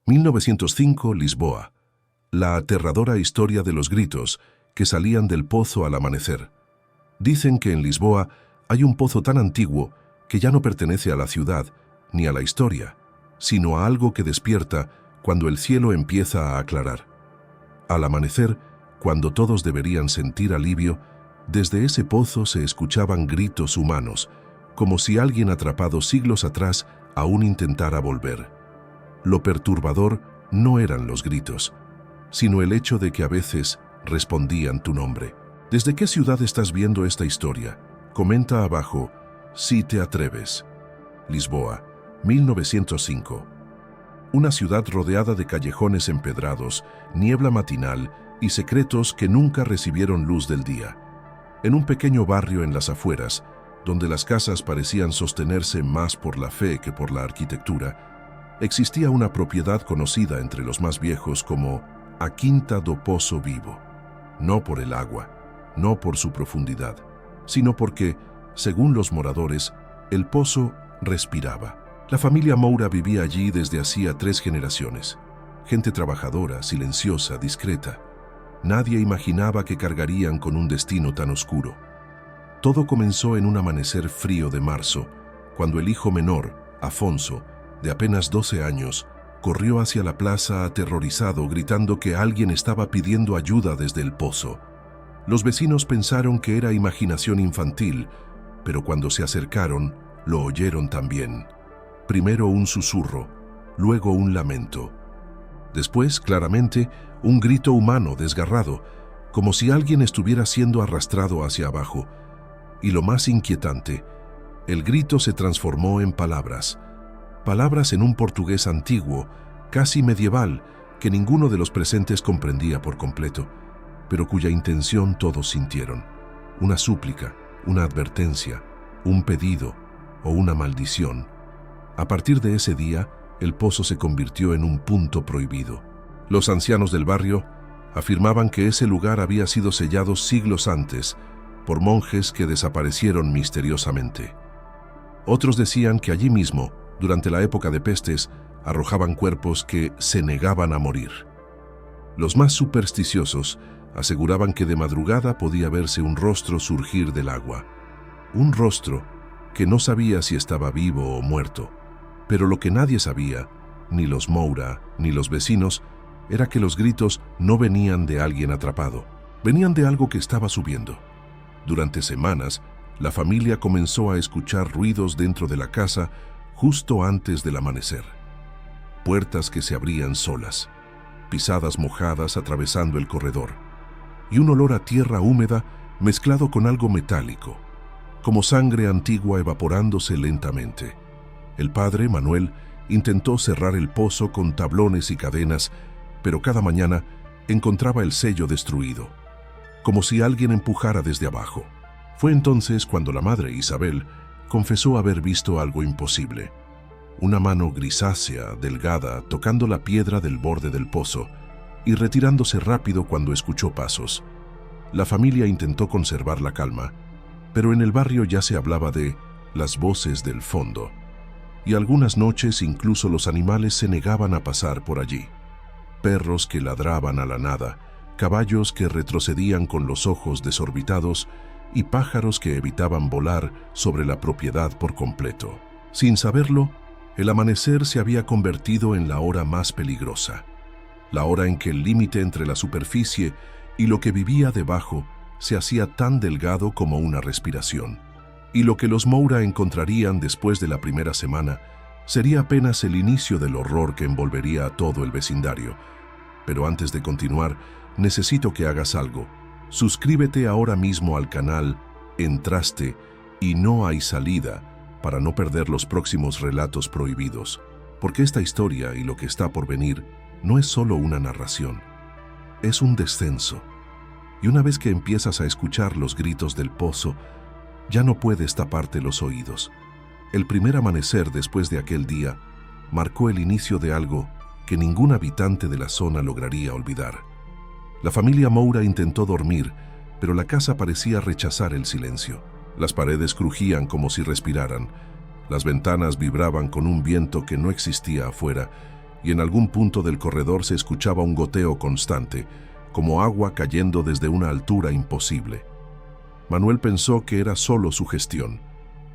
1905, Lisboa. La aterradora historia de los gritos que salían del pozo al amanecer. Dicen que en Lisboa hay un pozo tan antiguo que ya no pertenece a la ciudad ni a la historia, sino a algo que despierta cuando el cielo empieza a aclarar. Al amanecer, cuando todos deberían sentir alivio, desde ese pozo se escuchaban gritos humanos, como si alguien atrapado siglos atrás aún intentara volver. Lo perturbador no eran los gritos, sino el hecho de que a veces respondían tu nombre. ¿Desde qué ciudad estás viendo esta historia? Comenta abajo, si te atreves. Lisboa, 1905. Una ciudad rodeada de callejones empedrados, niebla matinal y secretos que nunca recibieron luz del día. En un pequeño barrio en las afueras, donde las casas parecían sostenerse más por la fe que por la arquitectura, existía una propiedad conocida entre los más viejos como a Quinta do Poço Vivo. No por el agua, no por su profundidad, sino porque, según los moradores, el pozo respiraba. La familia Moura vivía allí desde hacía 3 generaciones. Gente trabajadora, silenciosa, discreta. Nadie imaginaba que cargarían con un destino tan oscuro. Todo comenzó en un amanecer frío de marzo, cuando el hijo menor, Afonso, de apenas 12 años, corrió hacia la plaza aterrorizado, gritando que alguien estaba pidiendo ayuda desde el pozo. Los vecinos pensaron que era imaginación infantil, pero cuando se acercaron, lo oyeron también. Primero un susurro, luego un lamento. Después, claramente, un grito humano desgarrado, como si alguien estuviera siendo arrastrado hacia abajo. Y lo más inquietante, el grito se transformó en palabras. Palabras en un portugués antiguo, casi medieval, que ninguno de los presentes comprendía por completo, pero cuya intención todos sintieron. Una súplica, una advertencia, un pedido o una maldición. A partir de ese día, el pozo se convirtió en un punto prohibido. Los ancianos del barrio afirmaban que ese lugar había sido sellado siglos antes por monjes que desaparecieron misteriosamente. Otros decían que allí mismo, durante la época de pestes, arrojaban cuerpos que se negaban a morir. Los más supersticiosos aseguraban que de madrugada podía verse un rostro surgir del agua. Un rostro que no sabía si estaba vivo o muerto. Pero lo que nadie sabía, ni los Moura ni los vecinos, era que los gritos no venían de alguien atrapado, venían de algo que estaba subiendo. Durante semanas, la familia comenzó a escuchar ruidos dentro de la casa justo antes del amanecer. Puertas que se abrían solas, pisadas mojadas atravesando el corredor, y un olor a tierra húmeda mezclado con algo metálico, como sangre antigua evaporándose lentamente. El padre, Manuel, intentó cerrar el pozo con tablones y cadenas, pero cada mañana encontraba el sello destruido, como si alguien empujara desde abajo. Fue entonces cuando la madre, Isabel, confesó haber visto algo imposible. Una mano grisácea, delgada, tocando la piedra del borde del pozo y retirándose rápido cuando escuchó pasos. La familia intentó conservar la calma, pero en el barrio ya se hablaba de las voces del fondo, y algunas noches incluso los animales se negaban a pasar por allí. Perros que ladraban a la nada, caballos que retrocedían con los ojos desorbitados y pájaros que evitaban volar sobre la propiedad por completo. Sin saberlo, el amanecer se había convertido en la hora más peligrosa, la hora en que el límite entre la superficie y lo que vivía debajo se hacía tan delgado como una respiración. Y lo que los Moura encontrarían después de la primera semana sería apenas el inicio del horror que envolvería a todo el vecindario. Pero antes de continuar, necesito que hagas algo. Suscríbete ahora mismo al canal Entraste y no hay salida para no perder los próximos relatos prohibidos, porque esta historia y lo que está por venir no es solo una narración, es un descenso. Y una vez que empiezas a escuchar los gritos del pozo, ya no puedes taparte los oídos. El primer amanecer después de aquel día marcó el inicio de algo que ningún habitante de la zona lograría olvidar. La familia Moura intentó dormir, pero la casa parecía rechazar el silencio. Las paredes crujían como si respiraran, las ventanas vibraban con un viento que no existía afuera, y en algún punto del corredor se escuchaba un goteo constante, como agua cayendo desde una altura imposible. Manuel pensó que era solo su gestión,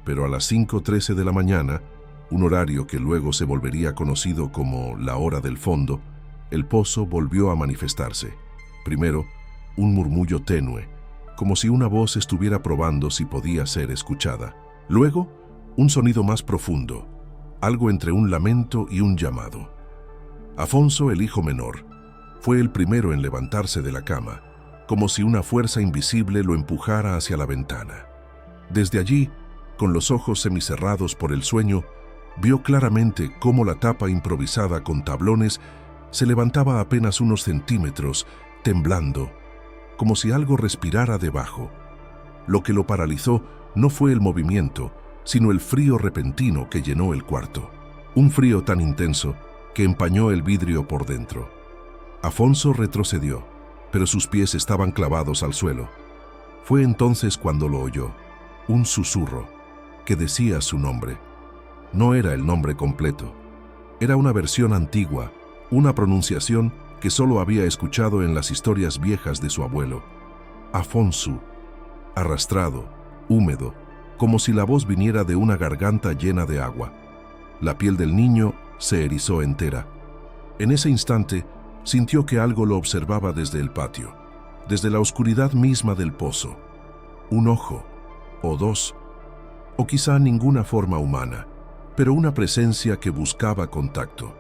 pero a las 5:13 de la mañana, un horario que luego se volvería conocido como la hora del fondo, el pozo volvió a manifestarse. Primero, un murmullo tenue, como si una voz estuviera probando si podía ser escuchada. Luego, un sonido más profundo, algo entre un lamento y un llamado. Afonso, el hijo menor, fue el primero en levantarse de la cama, como si una fuerza invisible lo empujara hacia la ventana. Desde allí, con los ojos semicerrados por el sueño, vio claramente cómo la tapa improvisada con tablones se levantaba apenas unos centímetros, temblando, como si algo respirara debajo. Lo que lo paralizó no fue el movimiento, sino el frío repentino que llenó el cuarto. Un frío tan intenso que empañó el vidrio por dentro. Afonso retrocedió, pero sus pies estaban clavados al suelo. Fue entonces cuando lo oyó, un susurro que decía su nombre. No era el nombre completo, era una versión antigua, una pronunciación que solo había escuchado en las historias viejas de su abuelo. Afonso, arrastrado, húmedo, como si la voz viniera de una garganta llena de agua. La piel del niño se erizó entera. En ese instante, sintió que algo lo observaba desde el patio, desde la oscuridad misma del pozo. Un ojo, o dos, o quizá ninguna forma humana, pero una presencia que buscaba contacto.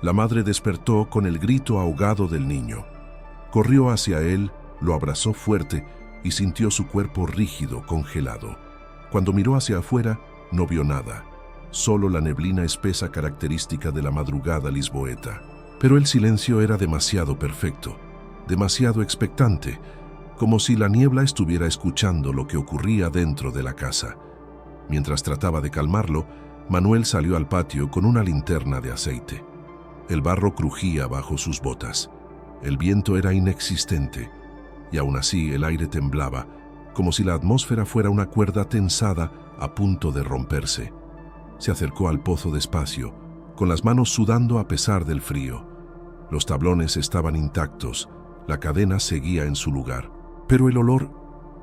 La madre despertó con el grito ahogado del niño. Corrió hacia él, lo abrazó fuerte y sintió su cuerpo rígido, congelado. Cuando miró hacia afuera, no vio nada, solo la neblina espesa característica de la madrugada lisboeta. Pero el silencio era demasiado perfecto, demasiado expectante, como si la niebla estuviera escuchando lo que ocurría dentro de la casa. Mientras trataba de calmarlo, Manuel salió al patio con una linterna de aceite. El barro crujía bajo sus botas. El viento era inexistente, y aún así el aire temblaba, como si la atmósfera fuera una cuerda tensada a punto de romperse. Se acercó al pozo despacio, con las manos sudando a pesar del frío. Los tablones estaban intactos, la cadena seguía en su lugar. Pero el olor,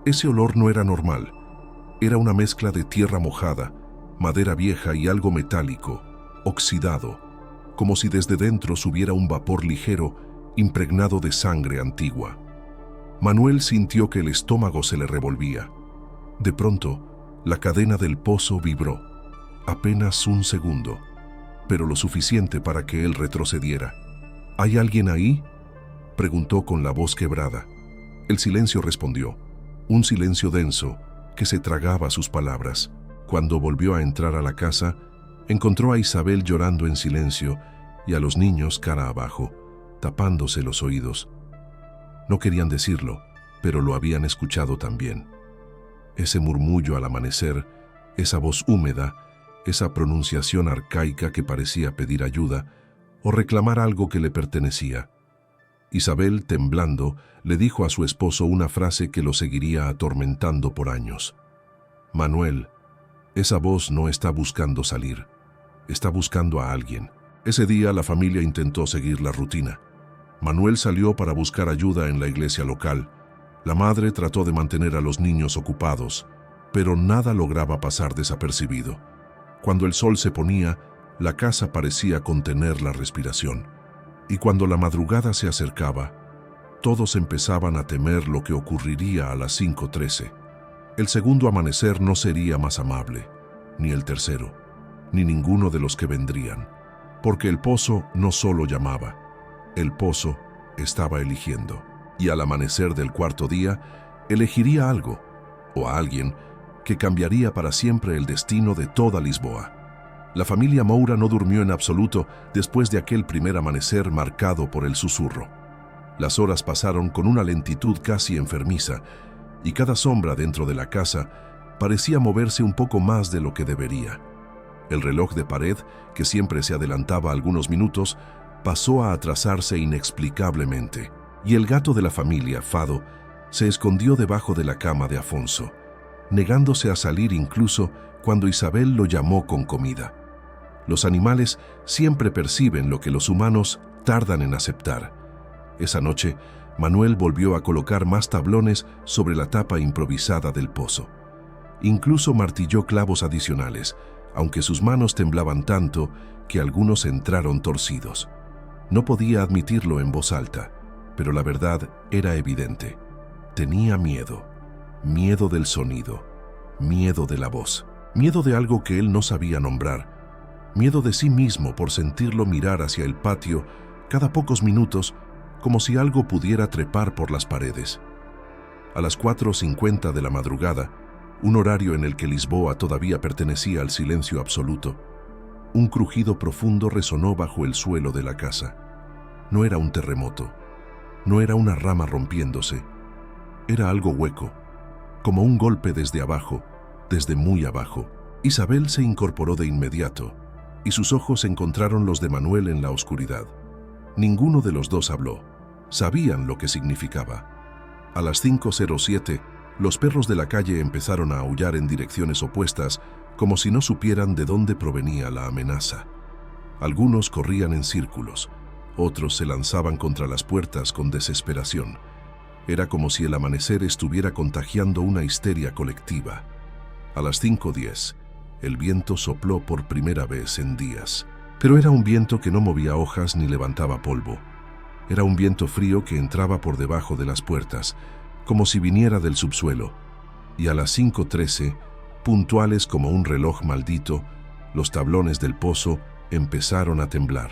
ese olor no era normal. Era una mezcla de tierra mojada, madera vieja y algo metálico, oxidado, como si desde dentro subiera un vapor ligero, impregnado de sangre antigua. Manuel sintió que el estómago se le revolvía. De pronto, la cadena del pozo vibró, apenas un segundo, pero lo suficiente para que él retrocediera. ¿Hay alguien ahí?, preguntó con la voz quebrada. El silencio respondió, un silencio denso que se tragaba sus palabras. Cuando volvió a entrar a la casa, encontró a Isabel llorando en silencio y a los niños cara abajo, tapándose los oídos. No querían decirlo, pero lo habían escuchado también. Ese murmullo al amanecer, esa voz húmeda, esa pronunciación arcaica que parecía pedir ayuda o reclamar algo que le pertenecía. Isabel, temblando, le dijo a su esposo una frase que lo seguiría atormentando por años. Manuel, esa voz no está buscando salir, está buscando a alguien. Ese día la familia intentó seguir la rutina. Manuel salió para buscar ayuda en la iglesia local. La madre trató de mantener a los niños ocupados, pero nada lograba pasar desapercibido. Cuando el sol se ponía, la casa parecía contener la respiración. Y cuando la madrugada se acercaba, todos empezaban a temer lo que ocurriría a las 5:13. El segundo amanecer no sería más amable, ni el tercero, ni ninguno de los que vendrían, porque el pozo no solo llamaba, el pozo estaba eligiendo. Y al amanecer del cuarto día, elegiría algo, o a alguien, que cambiaría para siempre el destino de toda Lisboa. La familia Moura no durmió en absoluto después de aquel primer amanecer marcado por el susurro. Las horas pasaron con una lentitud casi enfermiza, y cada sombra dentro de la casa parecía moverse un poco más de lo que debería. El reloj de pared, que siempre se adelantaba algunos minutos, pasó a atrasarse inexplicablemente, y el gato de la familia, Fado, se escondió debajo de la cama de Afonso, negándose a salir incluso cuando Isabel lo llamó con comida. Los animales siempre perciben lo que los humanos tardan en aceptar. Esa noche, Manuel volvió a colocar más tablones sobre la tapa improvisada del pozo. Incluso martilló clavos adicionales, aunque sus manos temblaban tanto que algunos entraron torcidos. No podía admitirlo en voz alta, pero la verdad era evidente. Tenía miedo. Miedo del sonido. Miedo de la voz. Miedo de algo que él no sabía nombrar. Miedo de sí mismo por sentirlo mirar hacia el patio cada pocos minutos, como si algo pudiera trepar por las paredes. A las 4:50 de la madrugada, un horario en el que Lisboa todavía pertenecía al silencio absoluto, un crujido profundo resonó bajo el suelo de la casa. No era un terremoto, no era una rama rompiéndose, era algo hueco, como un golpe desde abajo, desde muy abajo. Isabel se incorporó de inmediato, y sus ojos encontraron los de Manuel en la oscuridad. Ninguno de los dos habló. Sabían lo que significaba. A las 5:07, los perros de la calle empezaron a aullar en direcciones opuestas, como si no supieran de dónde provenía la amenaza. Algunos corrían en círculos, otros se lanzaban contra las puertas con desesperación. Era como si el amanecer estuviera contagiando una histeria colectiva. A las 5:10, el viento sopló por primera vez en días. Pero era un viento que no movía hojas ni levantaba polvo. Era un viento frío que entraba por debajo de las puertas, como si viniera del subsuelo. Y a las 5:13, puntuales como un reloj maldito, los tablones del pozo empezaron a temblar.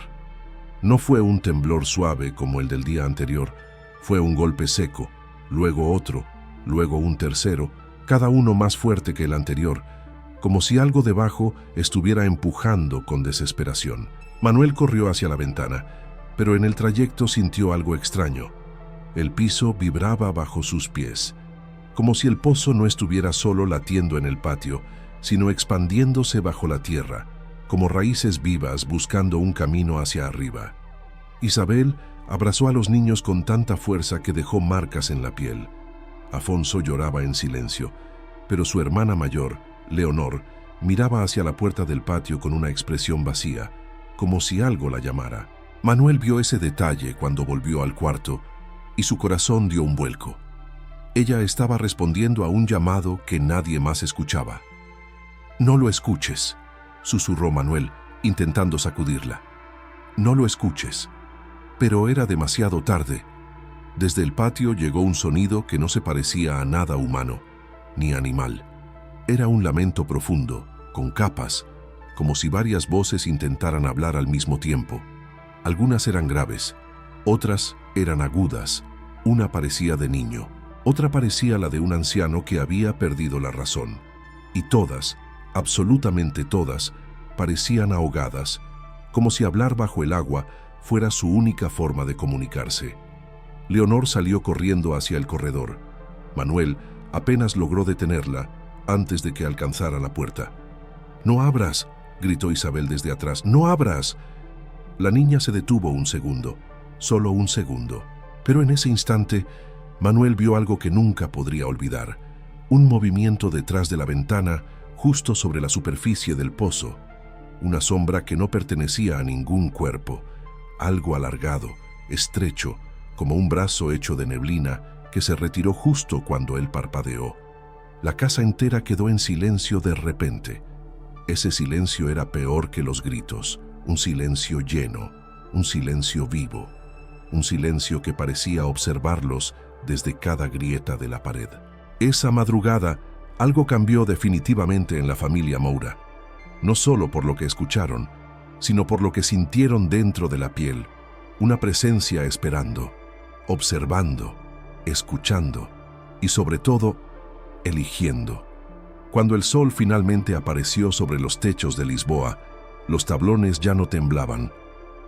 No fue un temblor suave como el del día anterior, fue un golpe seco, luego otro, luego un tercero, cada uno más fuerte que el anterior, como si algo debajo estuviera empujando con desesperación. Manuel corrió hacia la ventana, pero en el trayecto sintió algo extraño. El piso vibraba bajo sus pies, como si el pozo no estuviera solo latiendo en el patio, sino expandiéndose bajo la tierra, como raíces vivas buscando un camino hacia arriba. Isabel abrazó a los niños con tanta fuerza que dejó marcas en la piel. Afonso lloraba en silencio, pero su hermana mayor, Leonor, miraba hacia la puerta del patio con una expresión vacía, como si algo la llamara. Manuel vio ese detalle cuando volvió al cuarto y su corazón dio un vuelco. Ella estaba respondiendo a un llamado que nadie más escuchaba. «No lo escuches», susurró Manuel, intentando sacudirla. «No lo escuches». Pero era demasiado tarde. Desde el patio llegó un sonido que no se parecía a nada humano, ni animal. Era un lamento profundo, con capas, como si varias voces intentaran hablar al mismo tiempo. Algunas eran graves, otras eran agudas, una parecía de niño, otra parecía la de un anciano que había perdido la razón. Y todas, absolutamente todas, parecían ahogadas, como si hablar bajo el agua fuera su única forma de comunicarse. Leonor salió corriendo hacia el corredor. Manuel apenas logró detenerla antes de que alcanzara la puerta. «¡No abras!», gritó Isabel desde atrás. «¡No abras!». La niña se detuvo un segundo, solo un segundo. Pero en ese instante, Manuel vio algo que nunca podría olvidar. Un movimiento detrás de la ventana, justo sobre la superficie del pozo. Una sombra que no pertenecía a ningún cuerpo. Algo alargado, estrecho, como un brazo hecho de neblina que se retiró justo cuando él parpadeó. La casa entera quedó en silencio de repente. Ese silencio era peor que los gritos, un silencio lleno, un silencio vivo, un silencio que parecía observarlos desde cada grieta de la pared. Esa madrugada, algo cambió definitivamente en la familia Moura, no solo por lo que escucharon, sino por lo que sintieron dentro de la piel, una presencia esperando, observando, escuchando y sobre todo, eligiendo. Cuando el sol finalmente apareció sobre los techos de Lisboa, los tablones ya no temblaban,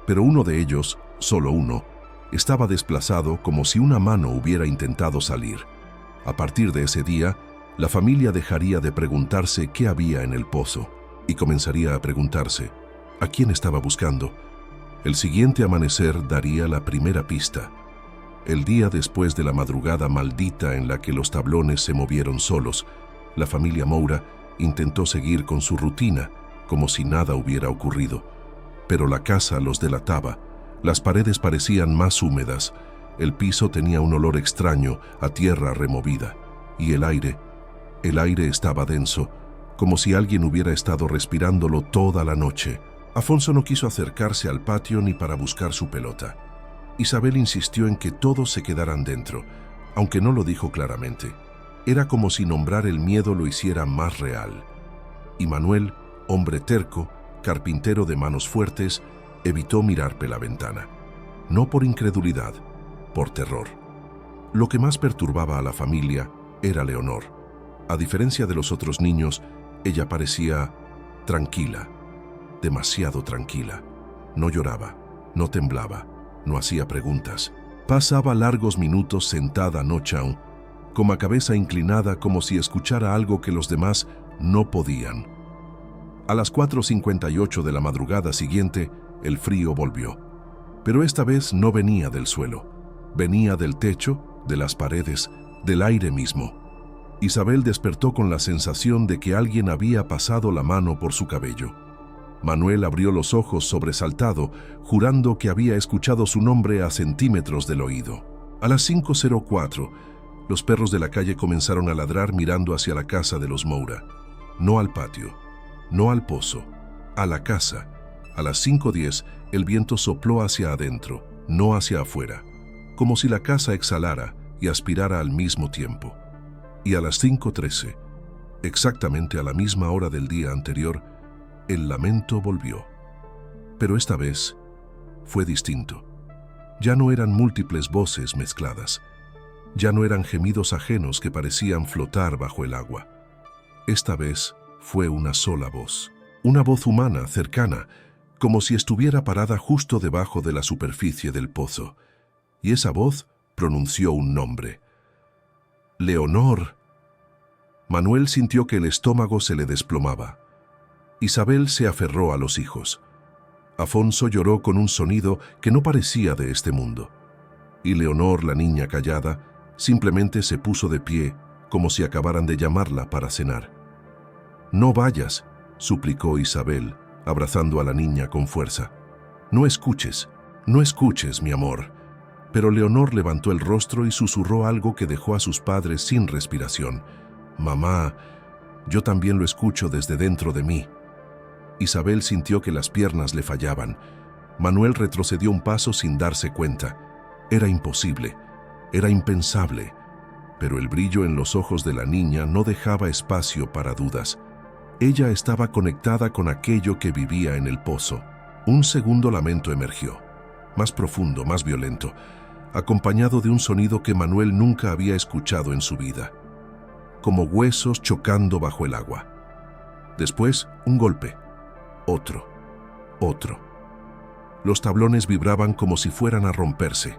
pero uno de ellos, solo uno, estaba desplazado como si una mano hubiera intentado salir. A partir de ese día, la familia dejaría de preguntarse qué había en el pozo y comenzaría a preguntarse a quién estaba buscando. El siguiente amanecer daría la primera pista. El día después de la madrugada maldita en la que los tablones se movieron solos, la familia Moura intentó seguir con su rutina, como si nada hubiera ocurrido. Pero la casa los delataba. Las paredes parecían más húmedas, el piso tenía un olor extraño a tierra removida, y el aire estaba denso, como si alguien hubiera estado respirándolo toda la noche. Afonso no quiso acercarse al patio ni para buscar su pelota. Isabel insistió en que todos se quedaran dentro, aunque no lo dijo claramente. Era como si nombrar el miedo lo hiciera más real. Y Manuel, hombre terco, carpintero de manos fuertes, evitó mirar por la ventana. No por incredulidad, por terror. Lo que más perturbaba a la familia era Leonor. A diferencia de los otros niños, ella parecía tranquila, demasiado tranquila. No lloraba, no temblaba, no hacía preguntas. Pasaba largos minutos sentada noche aún, con la cabeza inclinada como si escuchara algo que los demás no podían. A las 4:58 de la madrugada siguiente, el frío volvió. Pero esta vez no venía del suelo, venía del techo, de las paredes, del aire mismo. Isabel despertó con la sensación de que alguien había pasado la mano por su cabello. Manuel abrió los ojos sobresaltado, jurando que había escuchado su nombre a centímetros del oído. A las 5:04, los perros de la calle comenzaron a ladrar mirando hacia la casa de los Moura. No al patio, no al pozo, a la casa. A las 5:10, el viento sopló hacia adentro, no hacia afuera, como si la casa exhalara y aspirara al mismo tiempo. Y a las 5:13, exactamente a la misma hora del día anterior, el lamento volvió. Pero esta vez fue distinto. Ya no eran múltiples voces mezcladas. Ya no eran gemidos ajenos que parecían flotar bajo el agua. Esta vez fue una sola voz. Una voz humana, cercana, como si estuviera parada justo debajo de la superficie del pozo. Y esa voz pronunció un nombre. ¡Leonor! Manuel sintió que el estómago se le desplomaba. Isabel se aferró a los hijos. Afonso lloró con un sonido que no parecía de este mundo. Y Leonor, la niña callada, simplemente se puso de pie, como si acabaran de llamarla para cenar. «No vayas», suplicó Isabel, abrazando a la niña con fuerza. «No escuches, mi amor». Pero Leonor levantó el rostro y susurró algo que dejó a sus padres sin respiración. «Mamá, yo también lo escucho desde dentro de mí». Isabel sintió que las piernas le fallaban. Manuel retrocedió un paso sin darse cuenta. Era imposible, era impensable. Pero el brillo en los ojos de la niña no dejaba espacio para dudas. Ella estaba conectada con aquello que vivía en el pozo. Un segundo lamento emergió, más profundo, más violento, acompañado de un sonido que Manuel nunca había escuchado en su vida, como huesos chocando bajo el agua. Después, un golpe, otro. Los tablones vibraban como si fueran a romperse.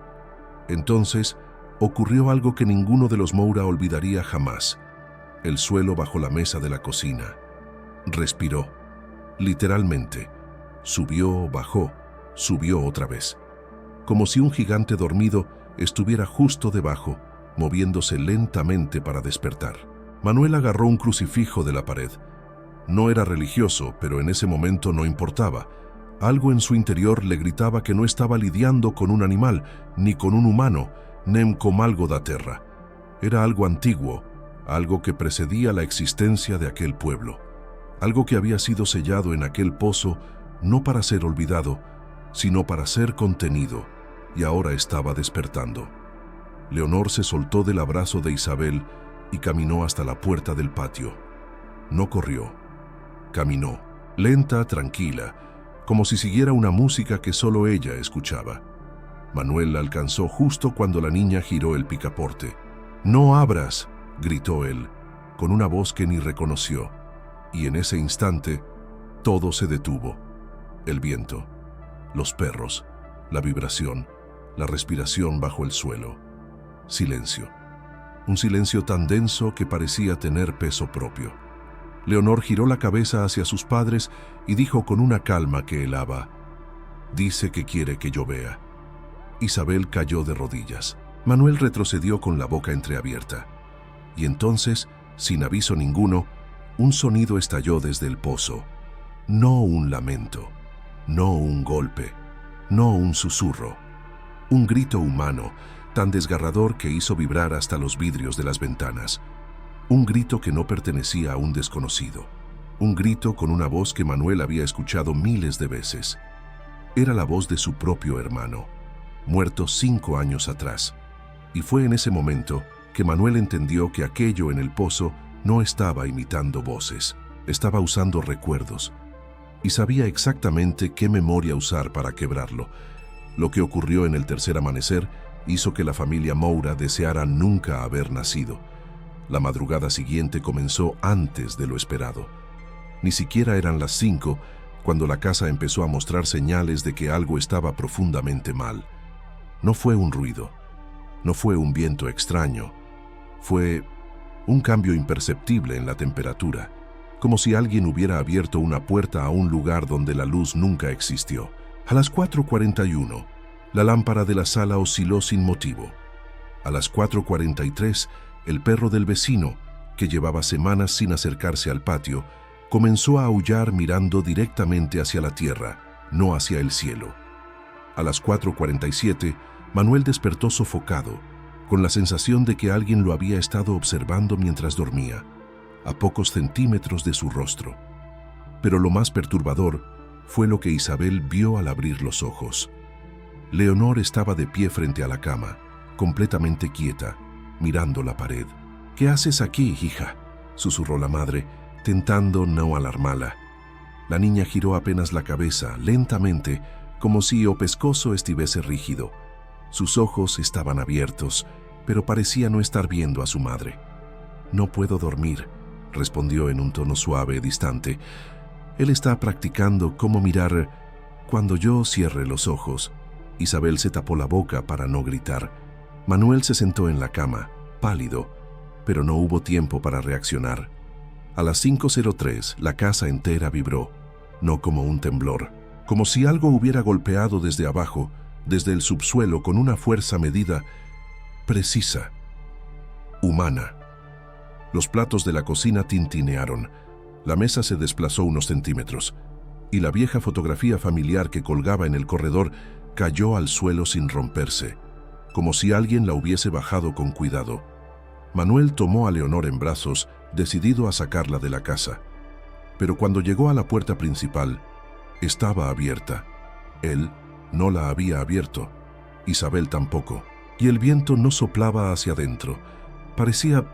Entonces, ocurrió algo que ninguno de los Moura olvidaría jamás. El suelo bajo la mesa de la cocina. Respiró, literalmente. Subió, bajó, subió otra vez. Como si un gigante dormido estuviera justo debajo, moviéndose lentamente para despertar. Manuel agarró un crucifijo de la pared. No era religioso, pero en ese momento no importaba. Algo en su interior le gritaba que no estaba lidiando con un animal, ni con un humano, nem con algo da terra. Era algo antiguo, algo que precedía la existencia de aquel pueblo. Algo que había sido sellado en aquel pozo, no para ser olvidado, sino para ser contenido, y ahora estaba despertando. Leonor se soltó del abrazo de Isabel y caminó hasta la puerta del patio. No corrió. Caminó, lenta, tranquila, como si siguiera una música que solo ella escuchaba. Manuel la alcanzó justo cuando la niña giró el picaporte. «¡No abras!», gritó él, con una voz que ni reconoció. Y en ese instante, todo se detuvo. El viento, los perros, la vibración, la respiración bajo el suelo. Silencio. Un silencio tan denso que parecía tener peso propio. Leonor giró la cabeza hacia sus padres y dijo con una calma que helaba: «Dice que quiere que yo vea». Isabel cayó de rodillas. Manuel retrocedió con la boca entreabierta. Y entonces, sin aviso ninguno, un sonido estalló desde el pozo. No un lamento, no un golpe, no un susurro. Un grito humano, tan desgarrador que hizo vibrar hasta los vidrios de las ventanas. Un grito que no pertenecía a un desconocido. Un grito con una voz que Manuel había escuchado miles de veces. Era la voz de su propio hermano, muerto 5 años atrás. Y fue en ese momento que Manuel entendió que aquello en el pozo no estaba imitando voces, estaba usando recuerdos. Y sabía exactamente qué memoria usar para quebrarlo. Lo que ocurrió en el tercer amanecer hizo que la familia Moura deseara nunca haber nacido. La madrugada siguiente comenzó antes de lo esperado. Ni siquiera eran las 5 cuando la casa empezó a mostrar señales de que algo estaba profundamente mal. No fue un ruido, no fue un viento extraño, fue un cambio imperceptible en la temperatura, como si alguien hubiera abierto una puerta a un lugar donde la luz nunca existió. A las 4:41, la lámpara de la sala osciló sin motivo. A las 4:43, el perro del vecino, que llevaba semanas sin acercarse al patio, comenzó a aullar mirando directamente hacia la tierra, no hacia el cielo. A las 4:47, Manuel despertó sofocado, con la sensación de que alguien lo había estado observando mientras dormía, a pocos centímetros de su rostro. Pero lo más perturbador fue lo que Isabel vio al abrir los ojos. Leonor estaba de pie frente a la cama, completamente quieta, mirando la pared. «¿Qué haces aquí, hija?», susurró la madre, tentando no alarmarla. La niña giró apenas la cabeza, lentamente, como si o pescozo estuviese rígido. Sus ojos estaban abiertos, pero parecía no estar viendo a su madre. «No puedo dormir», respondió en un tono suave, distante. «Él está practicando cómo mirar cuando yo cierre los ojos». Isabel se tapó la boca para no gritar. Manuel se sentó en la cama, pálido, pero no hubo tiempo para reaccionar. A las 5:03, la casa entera vibró, no como un temblor, como si algo hubiera golpeado desde abajo, desde el subsuelo, con una fuerza medida, precisa, humana. Los platos de la cocina tintinearon, la mesa se desplazó unos centímetros, y la vieja fotografía familiar que colgaba en el corredor cayó al suelo sin romperse, como si alguien la hubiese bajado con cuidado. Manuel tomó a Leonor en brazos, decidido a sacarla de la casa. Pero cuando llegó a la puerta principal, estaba abierta. Él no la había abierto, Isabel tampoco, y el viento no soplaba hacia adentro. Parecía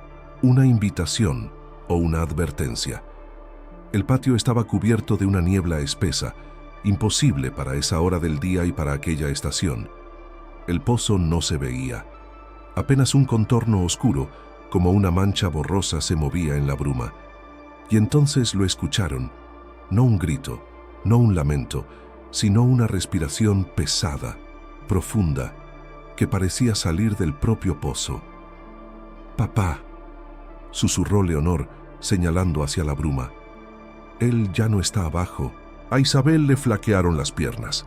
una invitación o una advertencia. El patio estaba cubierto de una niebla espesa, imposible para esa hora del día y para aquella estación. El pozo no se veía. Apenas un contorno oscuro, como una mancha borrosa, se movía en la bruma. Y entonces lo escucharon, no un grito, no un lamento, sino una respiración pesada, profunda, que parecía salir del propio pozo. «Papá», susurró Leonor, señalando hacia la bruma. «Él ya no está abajo». A Isabel le flaquearon las piernas.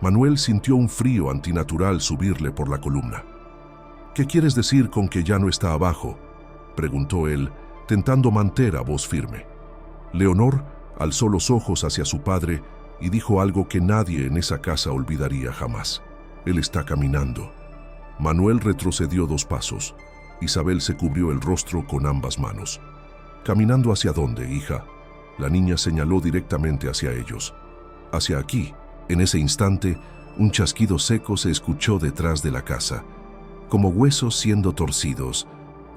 Manuel sintió un frío antinatural subirle por la columna. «¿Qué quieres decir con que ya no está abajo?», preguntó él, tentando mantener a voz firme. Leonor alzó los ojos hacia su padre y dijo algo que nadie en esa casa olvidaría jamás. «Él está caminando». Manuel retrocedió 2 pasos. Isabel se cubrió el rostro con ambas manos. «¿Caminando hacia dónde, hija?». La niña señaló directamente hacia ellos. «Hacia aquí». En ese instante, un chasquido seco se escuchó detrás de la casa, como huesos siendo torcidos,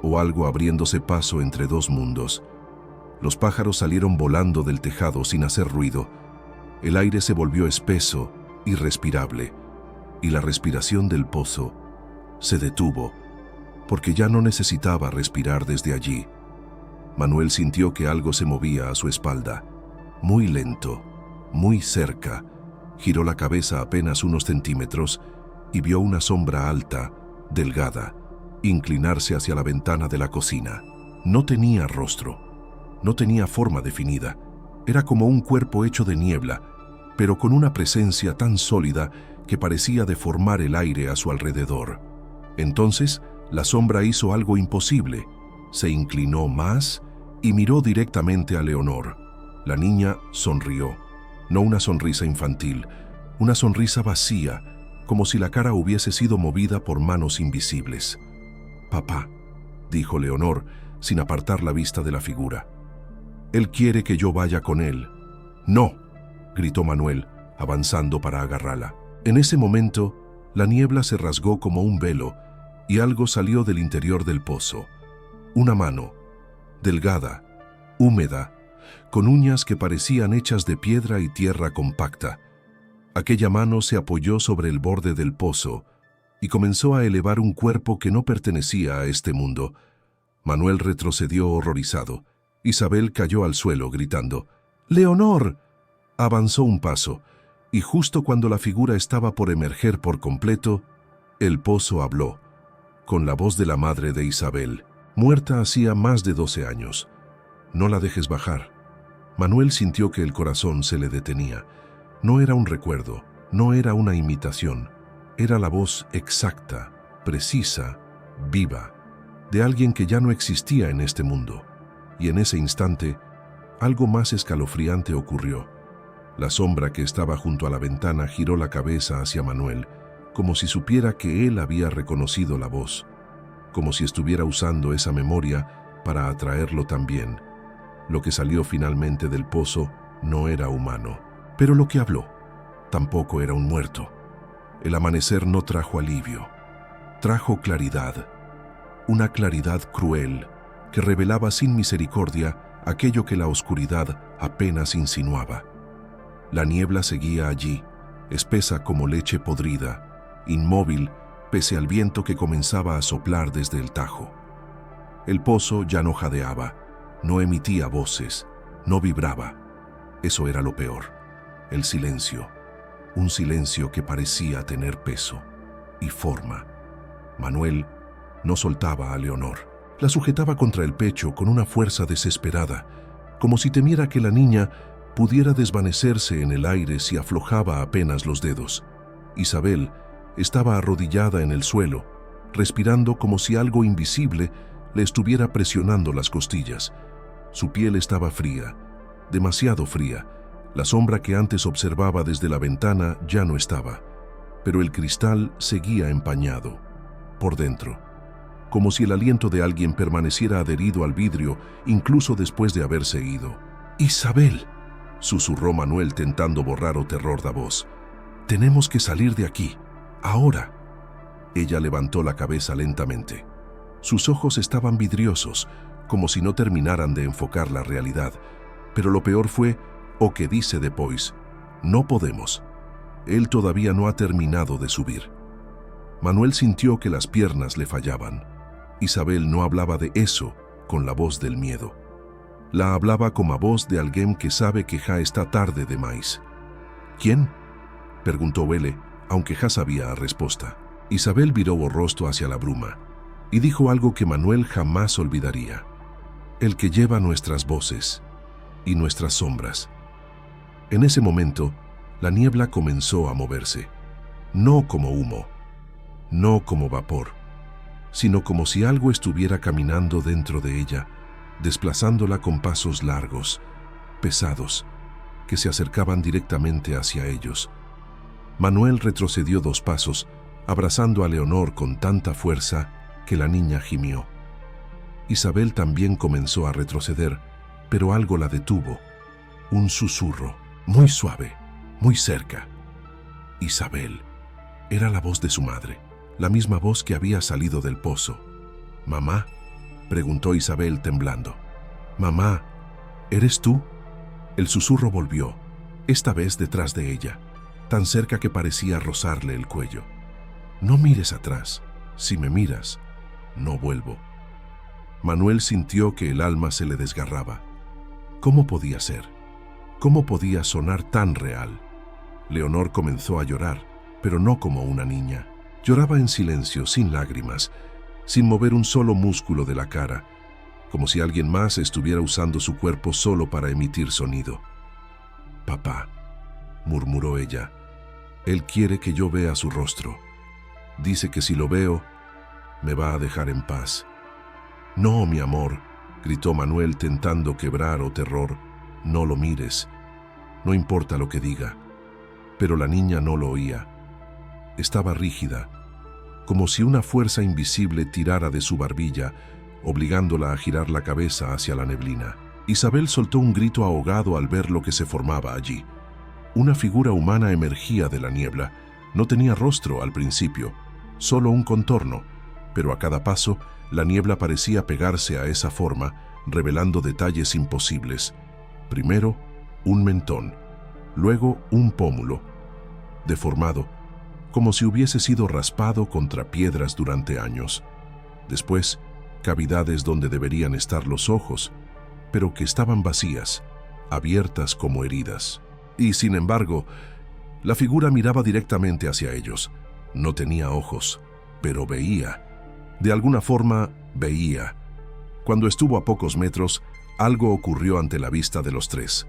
o algo abriéndose paso entre 2 mundos. Los pájaros salieron volando del tejado sin hacer ruido. El aire se volvió espeso, irrespirable, y la respiración del pozo se detuvo, porque ya no necesitaba respirar desde allí. Manuel sintió que algo se movía a su espalda, muy lento, muy cerca. Giró la cabeza apenas unos centímetros y vio una sombra alta, delgada, inclinarse hacia la ventana de la cocina. No tenía rostro, no tenía forma definida. Era como un cuerpo hecho de niebla, pero con una presencia tan sólida que parecía deformar el aire a su alrededor. Entonces, la sombra hizo algo imposible. Se inclinó más y miró directamente a Leonor. La niña sonrió, no una sonrisa infantil, una sonrisa vacía, como si la cara hubiese sido movida por manos invisibles. «Papá», dijo Leonor, sin apartar la vista de la figura. «Él quiere que yo vaya con él». «No», gritó Manuel, avanzando para agarrarla. En ese momento, la niebla se rasgó como un velo y algo salió del interior del pozo. Una mano, delgada, húmeda, con uñas que parecían hechas de piedra y tierra compacta. Aquella mano se apoyó sobre el borde del pozo y comenzó a elevar un cuerpo que no pertenecía a este mundo. Manuel retrocedió horrorizado. Isabel cayó al suelo gritando: «¡Leonor!». Avanzó un paso, y justo cuando la figura estaba por emerger por completo, el pozo habló, con la voz de la madre de Isabel, muerta hacía más de 12 años. «No la dejes bajar». Manuel sintió que el corazón se le detenía. No era un recuerdo, no era una imitación, era la voz exacta, precisa, viva, de alguien que ya no existía en este mundo. Y en ese instante, algo más escalofriante ocurrió. La sombra que estaba junto a la ventana giró la cabeza hacia Manuel, como si supiera que él había reconocido la voz, como si estuviera usando esa memoria para atraerlo también. Lo que salió finalmente del pozo no era humano, pero lo que habló tampoco era un muerto. El amanecer no trajo alivio, trajo claridad, una claridad cruel que revelaba sin misericordia aquello que la oscuridad apenas insinuaba. La niebla seguía allí, espesa como leche podrida, inmóvil pese al viento que comenzaba a soplar desde el tajo. El pozo ya no jadeaba, no emitía voces, no vibraba. Eso era lo peor, el silencio, un silencio que parecía tener peso y forma. Manuel no soltaba a Leonor. La sujetaba contra el pecho con una fuerza desesperada, como si temiera que la niña pudiera desvanecerse en el aire si aflojaba apenas los dedos. Isabel estaba arrodillada en el suelo, respirando como si algo invisible le estuviera presionando las costillas. Su piel estaba fría, demasiado fría. La sombra que antes observaba desde la ventana ya no estaba, pero el cristal seguía empañado, por dentro, como si el aliento de alguien permaneciera adherido al vidrio incluso después de haberse ido. «Isabel», susurró Manuel tentando borrar o terror da voz. «Tenemos que salir de aquí, ahora». Ella levantó la cabeza lentamente. Sus ojos estaban vidriosos, como si no terminaran de enfocar la realidad. Pero lo peor fue, o que dice después, «No podemos». Él todavía no ha terminado de subir. Manuel sintió que las piernas le fallaban. Isabel no hablaba de eso con la voz del miedo. La hablaba como a voz de alguien que sabe que ja está tarde de más. «¿Quién?», preguntó Vele, aunque ja sabía la respuesta. Isabel viró el rostro hacia la bruma y dijo algo que Manuel jamás olvidaría: «El que lleva nuestras voces y nuestras sombras». En ese momento, la niebla comenzó a moverse, no como humo, no como vapor, sino como si algo estuviera caminando dentro de ella, desplazándola con pasos largos, pesados, que se acercaban directamente hacia ellos. Manuel retrocedió 2 pasos, abrazando a Leonor con tanta fuerza que la niña gimió. Isabel también comenzó a retroceder, pero algo la detuvo. Un susurro, muy suave, muy cerca. Isabel. Era la voz de su madre, la misma voz que había salido del pozo. «¿Mamá?», preguntó Isabel temblando. «Mamá, ¿eres tú?». El susurro volvió, esta vez detrás de ella, tan cerca que parecía rozarle el cuello. «No mires atrás. Si me miras, no vuelvo». Manuel sintió que el alma se le desgarraba. ¿Cómo podía ser? ¿Cómo podía sonar tan real? Leonor comenzó a llorar, pero no como una niña. Lloraba en silencio, sin lágrimas, sin mover un solo músculo de la cara, como si alguien más estuviera usando su cuerpo solo para emitir sonido. «Papá», murmuró ella, «él quiere que yo vea su rostro. Dice que si lo veo, me va a dejar en paz». «No, mi amor», gritó Manuel tentando quebrar o terror. no lo mires, no importa lo que diga. Pero la niña no lo oía. Estaba rígida, como si una fuerza invisible tirara de su barbilla, obligándola a girar la cabeza hacia la neblina. Isabel soltó un grito ahogado al ver lo que se formaba allí. Una figura humana emergía de la niebla. No tenía rostro al principio, solo un contorno, pero a cada paso la niebla parecía pegarse a esa forma, revelando detalles imposibles. Primero, un mentón, luego un pómulo, deformado, como si hubiese sido raspado contra piedras durante años. Después, cavidades donde deberían estar los ojos, pero que estaban vacías, abiertas como heridas. Y, sin embargo, la figura miraba directamente hacia ellos. No tenía ojos, pero veía. De alguna forma, veía. Cuando estuvo a pocos metros, algo ocurrió ante la vista de los tres.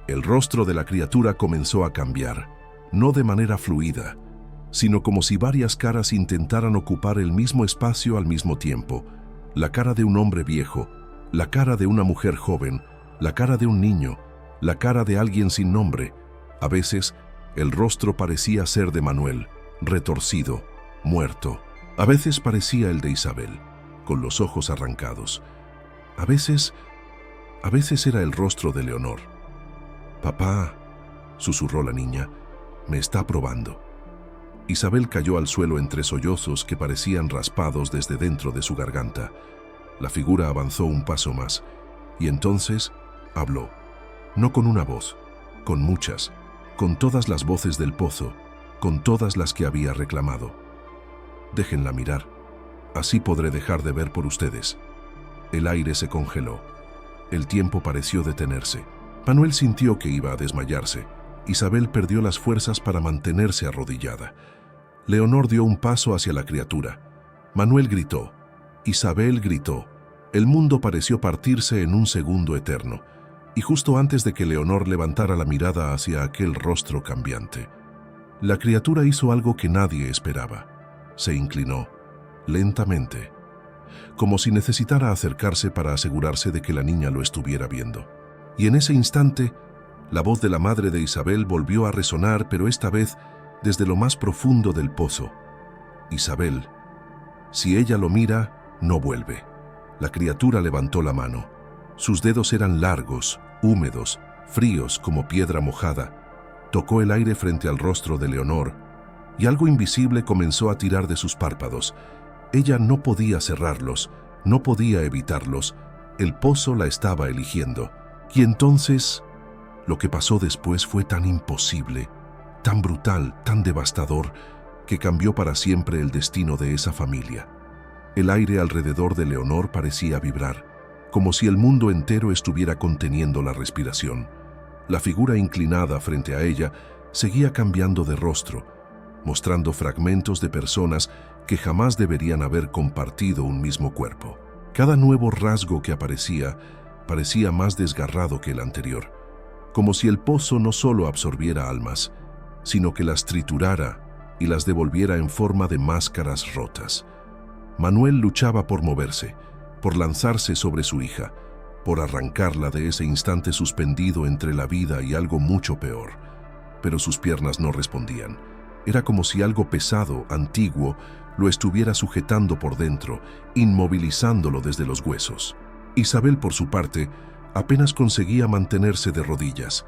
El rostro de la criatura comenzó a cambiar, no de manera fluida, sino como si varias caras intentaran ocupar el mismo espacio al mismo tiempo. La cara de un hombre viejo, la cara de una mujer joven, la cara de un niño, la cara de alguien sin nombre. A veces, el rostro parecía ser de Manuel, retorcido, muerto. A veces parecía el de Isabel, con los ojos arrancados. A veces era el rostro de Leonor. «Papá», susurró la niña, «me está probando». Isabel cayó al suelo entre sollozos que parecían raspados desde dentro de su garganta. La figura avanzó un paso más, y entonces habló. No con una voz, con muchas, con todas las voces del pozo, con todas las que había reclamado. «Déjenla mirar, así podré dejar de ver por ustedes». El aire se congeló. El tiempo pareció detenerse. Manuel sintió que iba a desmayarse. Isabel perdió las fuerzas para mantenerse arrodillada. Leonor dio un paso hacia la criatura. Manuel gritó. Isabel gritó. El mundo pareció partirse en un segundo eterno, y justo antes de que Leonor levantara la mirada hacia aquel rostro cambiante, la criatura hizo algo que nadie esperaba. Se inclinó, lentamente, como si necesitara acercarse para asegurarse de que la niña lo estuviera viendo. Y en ese instante, la voz de la madre de Isabel volvió a resonar, pero esta vez desde lo más profundo del pozo. «Isabel, si ella lo mira, no vuelve». La criatura levantó la mano. Sus dedos eran largos, húmedos, fríos como piedra mojada. Tocó el aire frente al rostro de Leonor, y algo invisible comenzó a tirar de sus párpados. Ella no podía cerrarlos, no podía evitarlos. El pozo la estaba eligiendo. Y entonces, lo que pasó después fue tan imposible, tan brutal, tan devastador, que cambió para siempre el destino de esa familia. El aire alrededor de Leonor parecía vibrar, como si el mundo entero estuviera conteniendo la respiración. La figura inclinada frente a ella seguía cambiando de rostro, mostrando fragmentos de personas que jamás deberían haber compartido un mismo cuerpo. Cada nuevo rasgo que aparecía parecía más desgarrado que el anterior, como si el pozo no solo absorbiera almas, sino que las triturara y las devolviera en forma de máscaras rotas. Manuel luchaba por moverse, por lanzarse sobre su hija, por arrancarla de ese instante suspendido entre la vida y algo mucho peor. Pero sus piernas no respondían. Era como si algo pesado, antiguo, lo estuviera sujetando por dentro, inmovilizándolo desde los huesos. Isabel, por su parte, apenas conseguía mantenerse de rodillas.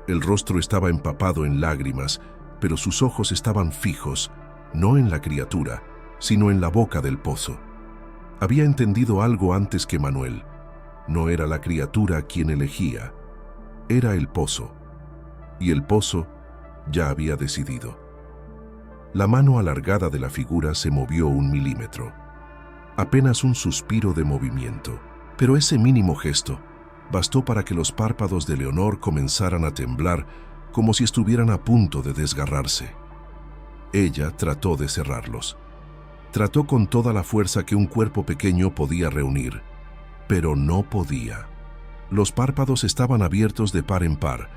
El rostro estaba empapado en lágrimas, pero sus ojos estaban fijos, no en la criatura, sino en la boca del pozo. Había entendido algo antes que Manuel. No era la criatura quien elegía, era el pozo. Y el pozo ya había decidido. La mano alargada de la figura se movió 1 milímetro. Apenas un suspiro de movimiento. Pero ese mínimo gesto bastó para que los párpados de Leonor comenzaran a temblar como si estuvieran a punto de desgarrarse. Ella trató de cerrarlos. Trató con toda la fuerza que un cuerpo pequeño podía reunir, pero no podía. Los párpados estaban abiertos de par en par,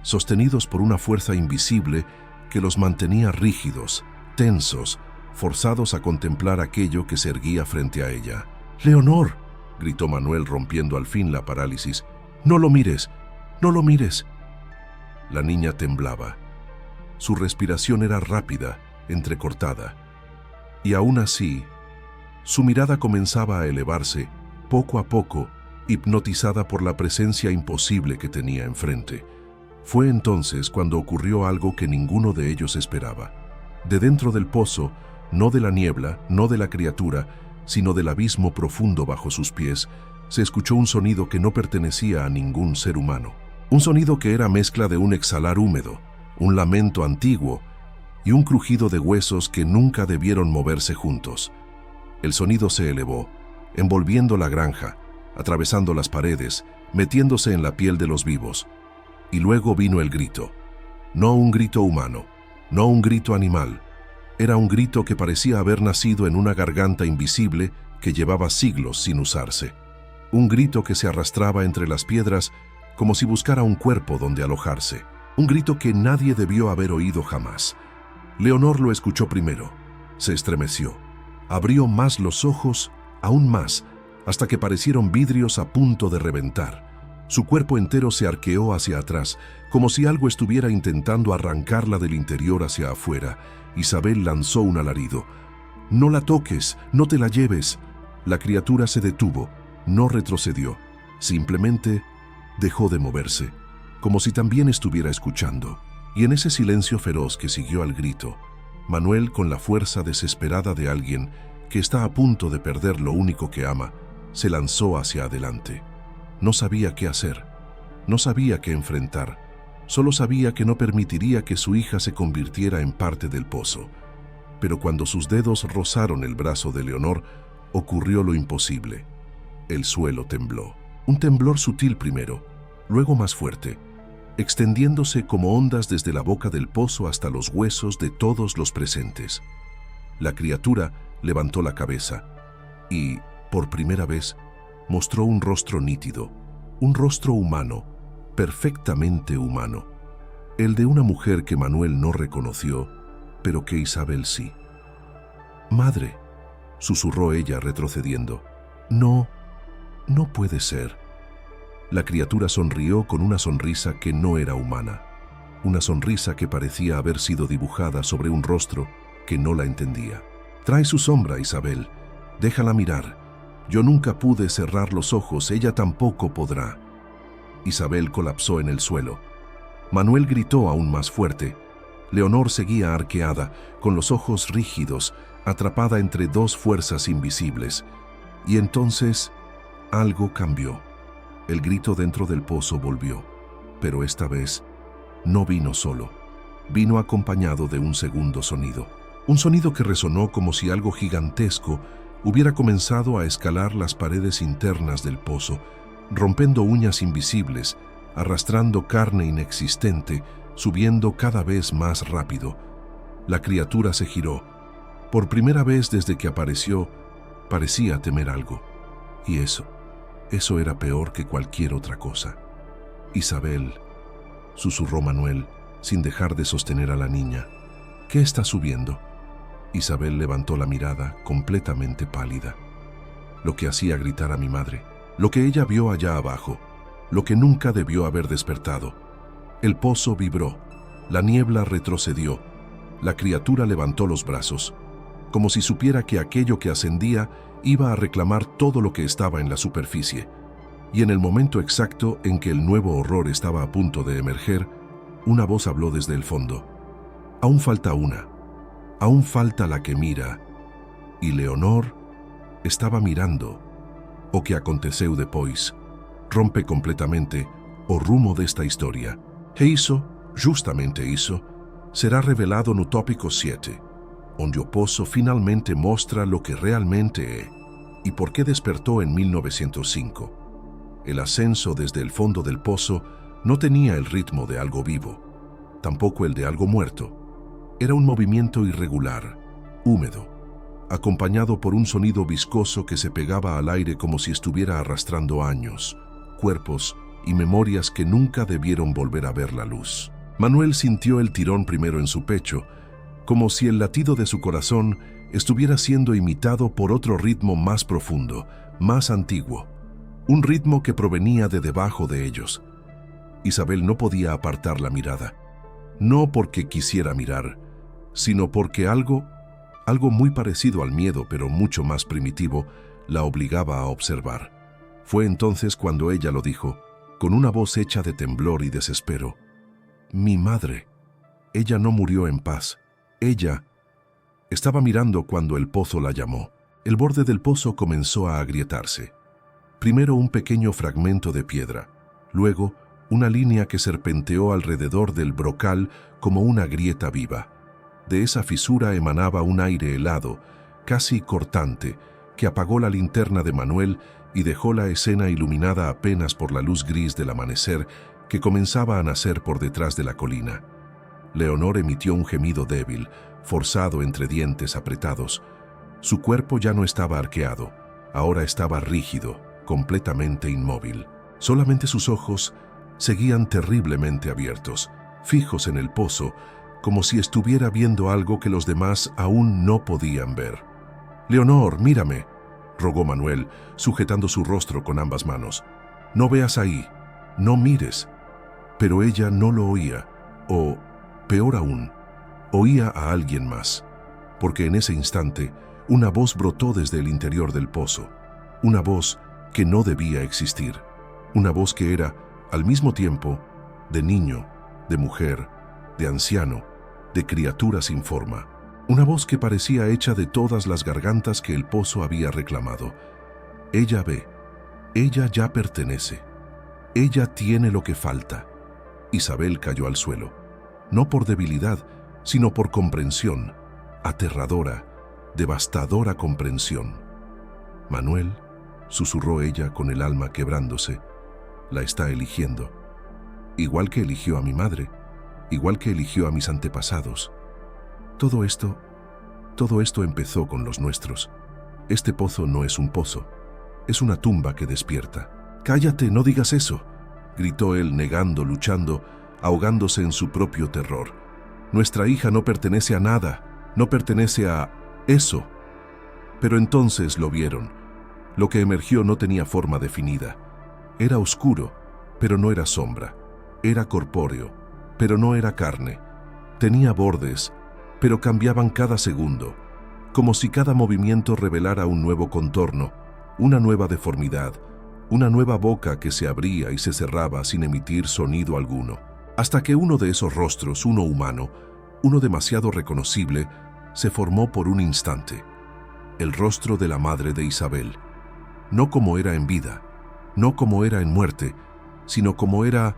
sostenidos por una fuerza invisible que los mantenía rígidos, tensos, forzados a contemplar aquello que se erguía frente a ella. «¡Leonor!», gritó Manuel rompiendo al fin la parálisis. «¡No lo mires! no lo mires. La niña temblaba. Su respiración era rápida, entrecortada. Y aún así, su mirada comenzaba a elevarse, poco a poco, hipnotizada por la presencia imposible que tenía enfrente. Fue entonces cuando ocurrió algo que ninguno de ellos esperaba. De dentro del pozo, no de la niebla, no de la criatura, sino del abismo profundo bajo sus pies, se escuchó un sonido que no pertenecía a ningún ser humano. Un sonido que era mezcla de un exhalar húmedo, un lamento antiguo y un crujido de huesos que nunca debieron moverse juntos. El sonido se elevó, envolviendo la granja, atravesando las paredes, metiéndose en la piel de los vivos. Y luego vino el grito. No un grito humano, no un grito animal. Era un grito que parecía haber nacido en una garganta invisible que llevaba siglos sin usarse. Un grito que se arrastraba entre las piedras como si buscara un cuerpo donde alojarse. Un grito que nadie debió haber oído jamás. Leonor lo escuchó primero. Se estremeció. Abrió más los ojos, aún más, hasta que parecieron vidrios a punto de reventar. Su cuerpo entero se arqueó hacia atrás, como si algo estuviera intentando arrancarla del interior hacia afuera. Isabel lanzó un alarido. «No la toques, no te la lleves». La criatura se detuvo, no retrocedió, simplemente dejó de moverse, como si también estuviera escuchando. Y en ese silencio feroz que siguió al grito, Manuel, con la fuerza desesperada de alguien que está a punto de perder lo único que ama, se lanzó hacia adelante. No sabía qué hacer, no sabía qué enfrentar, solo sabía que no permitiría que su hija se convirtiera en parte del pozo. Pero cuando sus dedos rozaron el brazo de Leonor, ocurrió lo imposible. El suelo tembló. Un temblor sutil primero, luego más fuerte, extendiéndose como ondas desde la boca del pozo hasta los huesos de todos los presentes. La criatura levantó la cabeza y, por primera vez, mostró un rostro nítido, un rostro humano, perfectamente humano, el de una mujer que Manuel no reconoció, pero que Isabel sí. «Madre», susurró ella retrocediendo. «No, no puede ser». La criatura sonrió con una sonrisa que no era humana, una sonrisa que parecía haber sido dibujada sobre un rostro que no la entendía. «Trae su sombra, Isabel. Déjala mirar. Yo nunca pude cerrar los ojos, ella tampoco podrá». Isabel colapsó en el suelo. Manuel gritó aún más fuerte. Leonor seguía arqueada, con los ojos rígidos, atrapada entre dos fuerzas invisibles. Y entonces algo cambió. El grito dentro del pozo volvió, pero esta vez no vino solo. Vino acompañado de un segundo sonido. Un sonido que resonó como si algo gigantesco hubiera comenzado a escalar las paredes internas del pozo, rompiendo uñas invisibles, arrastrando carne inexistente, subiendo cada vez más rápido. La criatura se giró. Por primera vez desde que apareció, parecía temer algo. Y eso era peor que cualquier otra cosa. «Isabel», susurró Manuel, sin dejar de sostener a la niña. «¿Qué está subiendo?» Isabel levantó la mirada, completamente pálida. Lo que hacía gritar a mi madre, lo que ella vio allá abajo, lo que nunca debió haber despertado. El pozo vibró, la niebla retrocedió, la criatura levantó los brazos, como si supiera que aquello que ascendía iba a reclamar todo lo que estaba en la superficie. Y en el momento exacto en que el nuevo horror estaba a punto de emerger, una voz habló desde el fondo. «Aún falta una, aún falta la que mira». Y Leonor estaba mirando. O que aconteceu depois rompe completamente o rumo desta história. E iso, justamente iso, será revelado no tópico 7, onde o pozo finalmente mostra lo que realmente é y por qué despertó en 1905. El ascenso desde el fondo del pozo no tenía el ritmo de algo vivo, tampoco el de algo muerto. Era un movimiento irregular, húmedo, acompañado por un sonido viscoso que se pegaba al aire como si estuviera arrastrando años, cuerpos y memorias que nunca debieron volver a ver la luz. Manuel sintió el tirón primero en su pecho, como si el latido de su corazón estuviera siendo imitado por otro ritmo más profundo, más antiguo, un ritmo que provenía de debajo de ellos. Isabel no podía apartar la mirada. No porque quisiera mirar, sino porque algo muy parecido al miedo, pero mucho más primitivo, la obligaba a observar. Fue entonces cuando ella lo dijo, con una voz hecha de temblor y desespero. «Mi madre. Ella no murió en paz. Ella...» Estaba mirando cuando el pozo la llamó. El borde del pozo comenzó a agrietarse. Primero un pequeño fragmento de piedra, luego una línea que serpenteó alrededor del brocal como una grieta viva. De esa fisura emanaba un aire helado, casi cortante, que apagó la linterna de Manuel y dejó la escena iluminada apenas por la luz gris del amanecer que comenzaba a nacer por detrás de la colina. Leonor emitió un gemido débil, forzado entre dientes apretados. Su cuerpo ya no estaba arqueado, ahora estaba rígido, completamente inmóvil. Solamente sus ojos seguían terriblemente abiertos, fijos en el pozo, como si estuviera viendo algo que los demás aún no podían ver. «Leonor, mírame», rogó Manuel, sujetando su rostro con ambas manos. «No veas ahí, no mires». Pero ella no lo oía, o, peor aún, oía a alguien más, porque en ese instante una voz brotó desde el interior del pozo, una voz que no debía existir, una voz que era, al mismo tiempo, de niño, de mujer, de anciano, de criatura sin forma, una voz que parecía hecha de todas las gargantas que el pozo había reclamado. «Ella ve, ella ya pertenece, ella tiene lo que falta». Isabel cayó al suelo, no por debilidad, sino por comprensión, aterradora, devastadora comprensión. «Manuel», susurró ella con el alma quebrándose, «la está eligiendo. Igual que eligió a mi madre, igual que eligió a mis antepasados. Todo esto empezó con los nuestros. Este pozo no es un pozo, es una tumba que despierta». «Cállate, no digas eso», gritó él negando, luchando, ahogándose en su propio terror. «Nuestra hija no pertenece a nada, no pertenece a eso». Pero entonces lo vieron. Lo que emergió no tenía forma definida. Era oscuro, pero no era sombra. Era corpóreo, pero no era carne. Tenía bordes, pero cambiaban cada segundo, como si cada movimiento revelara un nuevo contorno, una nueva deformidad, una nueva boca que se abría y se cerraba sin emitir sonido alguno, hasta que uno de esos rostros, uno humano, uno demasiado reconocible, se formó por un instante. El rostro de la madre de Isabel, no como era en vida, no como era en muerte, sino como era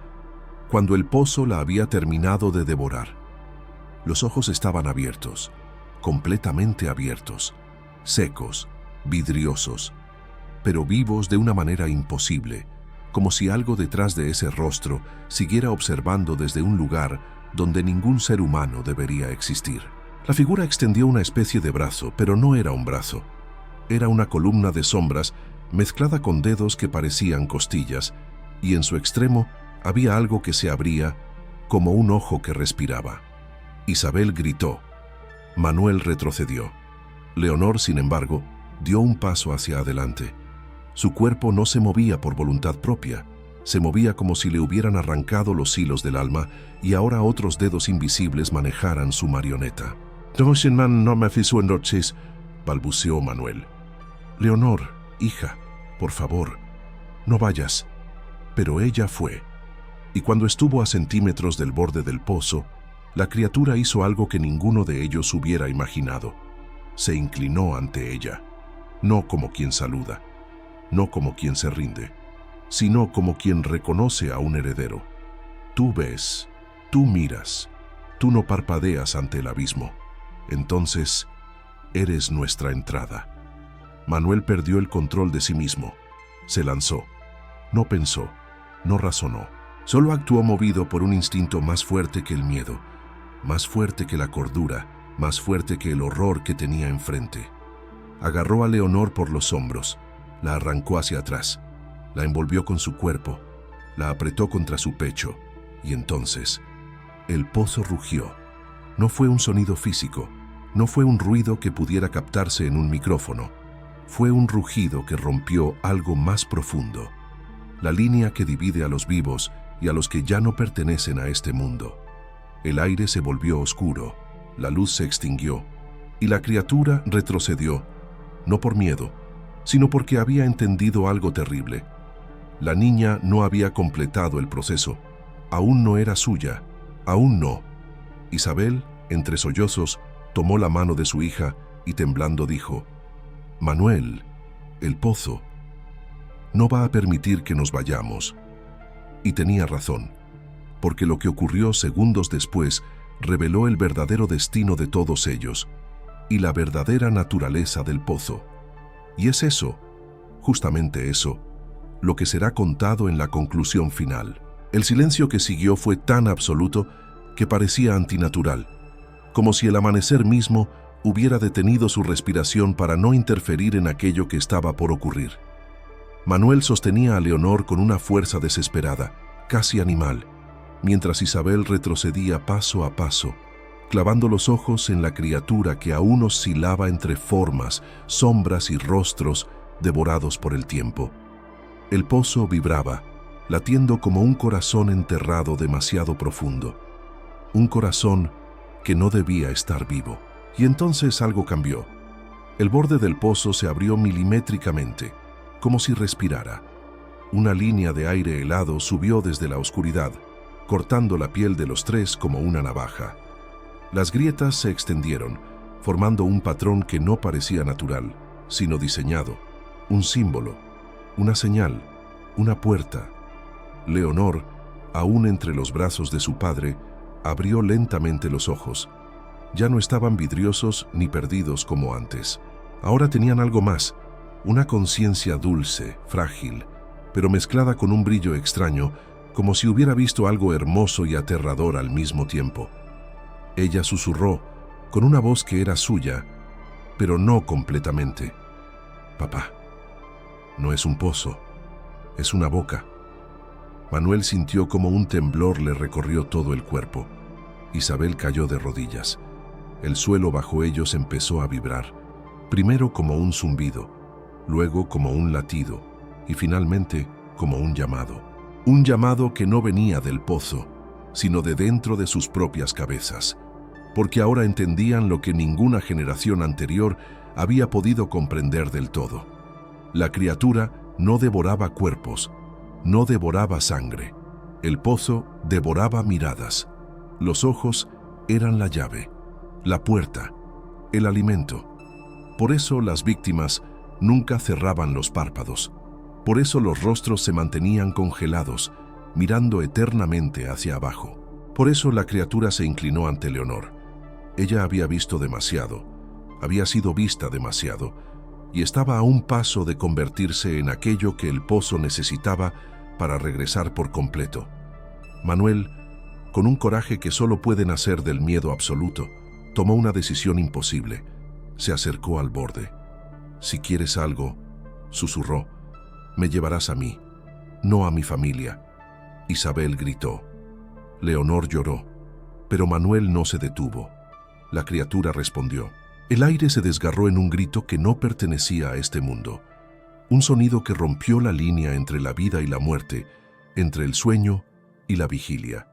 cuando el pozo la había terminado de devorar. Los ojos estaban abiertos, completamente abiertos, secos, vidriosos, pero vivos de una manera imposible, como si algo detrás de ese rostro siguiera observando desde un lugar donde ningún ser humano debería existir. La figura extendió una especie de brazo, pero no era un brazo. Era una columna de sombras mezclada con dedos que parecían costillas, y en su extremo había algo que se abría como un ojo que respiraba. Isabel gritó. Manuel retrocedió. Leonor, sin embargo, dio un paso hacia adelante. Su cuerpo no se movía por voluntad propia, se movía como si le hubieran arrancado los hilos del alma y ahora otros dedos invisibles manejaran su marioneta. «No me fijo en noches», balbuceó Manuel. «Leonor, hija, por favor, no vayas». Pero ella fue, y cuando estuvo a centímetros del borde del pozo, la criatura hizo algo que ninguno de ellos hubiera imaginado. Se inclinó ante ella, no como quien saluda, no como quien se rinde, sino como quien reconoce a un heredero. Tú ves, tú miras, tú no parpadeas ante el abismo. Entonces, eres nuestra entrada. Manuel perdió el control de sí mismo. Se lanzó. No pensó, no razonó. Solo actuó movido por un instinto más fuerte que el miedo, más fuerte que la cordura, más fuerte que el horror que tenía enfrente. Agarró a Leonor por los hombros, la arrancó hacia atrás, la envolvió con su cuerpo, la apretó contra su pecho, y entonces el pozo rugió. No fue un sonido físico, no fue un ruido que pudiera captarse en un micrófono, fue un rugido que rompió algo más profundo. La línea que divide a los vivos y a los que ya no pertenecen a este mundo. El aire se volvió oscuro, la luz se extinguió, y la criatura retrocedió, no por miedo, sino porque había entendido algo terrible. La niña no había completado el proceso, aún no era suya, aún no. Isabel, entre sollozos, tomó la mano de su hija y temblando dijo: «Manuel, el pozo no va a permitir que nos vayamos». Y tenía razón, porque lo que ocurrió segundos después reveló el verdadero destino de todos ellos y la verdadera naturaleza del pozo. Y es eso, justamente eso, lo que será contado en la conclusión final. El silencio que siguió fue tan absoluto que parecía antinatural, como si el amanecer mismo hubiera detenido su respiración para no interferir en aquello que estaba por ocurrir. Manuel sostenía a Leonor con una fuerza desesperada, casi animal, mientras Isabel retrocedía paso a paso, clavando los ojos en la criatura que aún oscilaba entre formas, sombras y rostros devorados por el tiempo. El pozo vibraba, latiendo como un corazón enterrado demasiado profundo, un corazón que no debía estar vivo. Y entonces algo cambió. El borde del pozo se abrió milimétricamente, como si respirara. Una línea de aire helado subió desde la oscuridad, cortando la piel de los tres como una navaja. Las grietas se extendieron, formando un patrón que no parecía natural, sino diseñado, un símbolo, una señal, una puerta. Leonor, aún entre los brazos de su padre, abrió lentamente los ojos. Ya no estaban vidriosos ni perdidos como antes. Ahora tenían algo más, una conciencia dulce, frágil, pero mezclada con un brillo extraño, como si hubiera visto algo hermoso y aterrador al mismo tiempo. Ella susurró, con una voz que era suya, pero no completamente: «Papá, no es un pozo, es una boca». Manuel sintió como un temblor le recorrió todo el cuerpo. Isabel cayó de rodillas. El suelo bajo ellos empezó a vibrar, primero como un zumbido, luego como un latido y finalmente como un llamado. Un llamado que no venía del pozo, sino de dentro de sus propias cabezas, porque ahora entendían lo que ninguna generación anterior había podido comprender del todo. La criatura no devoraba cuerpos, no devoraba sangre. El pozo devoraba miradas. Los ojos eran la llave, la puerta, el alimento. Por eso las víctimas nunca cerraban los párpados. Por eso los rostros se mantenían congelados, mirando eternamente hacia abajo. Por eso la criatura se inclinó ante Leonor. Ella había visto demasiado, había sido vista demasiado, y estaba a un paso de convertirse en aquello que el pozo necesitaba para regresar por completo. Manuel, con un coraje que solo puede nacer del miedo absoluto, tomó una decisión imposible. Se acercó al borde. «Si quieres algo», susurró, «me llevarás a mí, no a mi familia». Isabel gritó. Leonor lloró, pero Manuel no se detuvo. La criatura respondió. El aire se desgarró en un grito que no pertenecía a este mundo. Un sonido que rompió la línea entre la vida y la muerte, entre el sueño y la vigilia.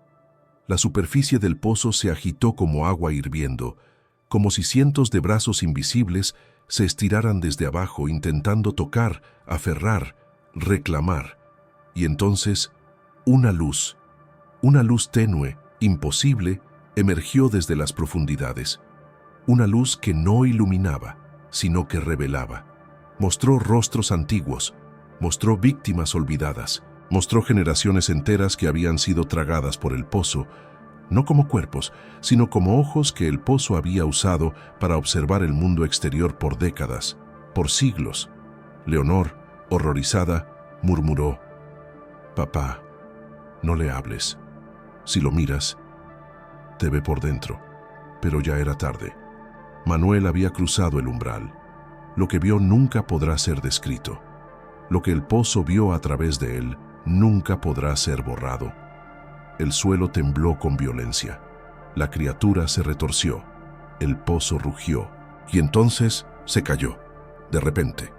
La superficie del pozo se agitó como agua hirviendo, como si cientos de brazos invisibles se estiraran desde abajo intentando tocar, aferrar, reclamar. Y entonces, una luz tenue, imposible, emergió desde las profundidades. Una luz que no iluminaba, sino que revelaba. Mostró rostros antiguos, mostró víctimas olvidadas, mostró generaciones enteras que habían sido tragadas por el pozo, no como cuerpos, sino como ojos que el pozo había usado para observar el mundo exterior por décadas, por siglos. Leonor, horrorizada, murmuró: «Papá, no le hables. Si lo miras, te ve por dentro». Pero ya era tarde. Manuel había cruzado el umbral. Lo que vio nunca podrá ser descrito. Lo que el pozo vio a través de él nunca podrá ser borrado. El suelo tembló con violencia. La criatura se retorció. El pozo rugió. Y entonces se cayó, de repente,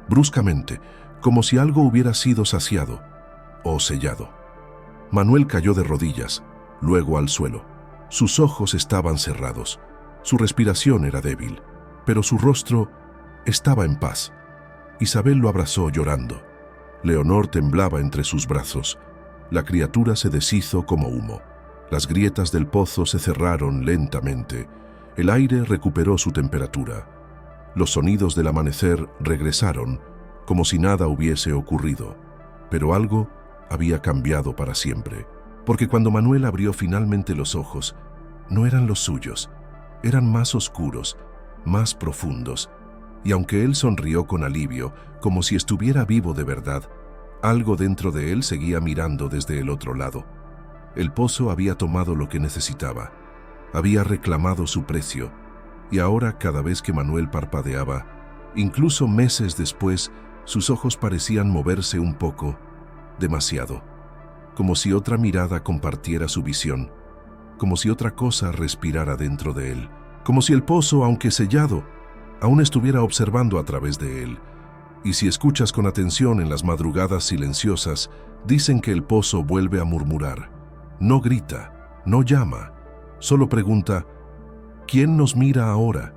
bruscamente, como si algo hubiera sido saciado o sellado. Manuel cayó de rodillas, luego al suelo. Sus ojos estaban cerrados, su respiración era débil, pero su rostro estaba en paz. Isabel lo abrazó llorando. Leonor temblaba entre sus brazos. La criatura se deshizo como humo. Las grietas del pozo se cerraron lentamente. El aire recuperó su temperatura. Los sonidos del amanecer regresaron, como si nada hubiese ocurrido. Pero algo había cambiado para siempre, porque cuando Manuel abrió finalmente los ojos, no eran los suyos, eran más oscuros, más profundos, y aunque él sonrió con alivio, como si estuviera vivo de verdad, algo dentro de él seguía mirando desde el otro lado. El pozo había tomado lo que necesitaba, había reclamado su precio, y ahora cada vez que Manuel parpadeaba, incluso meses después, sus ojos parecían moverse un poco, demasiado, como si otra mirada compartiera su visión, como si otra cosa respirara dentro de él, como si el pozo, aunque sellado, aún estuviera observando a través de él. Y si escuchas con atención en las madrugadas silenciosas, dicen que el pozo vuelve a murmurar. No grita, no llama, solo pregunta, ¿quién nos mira ahora?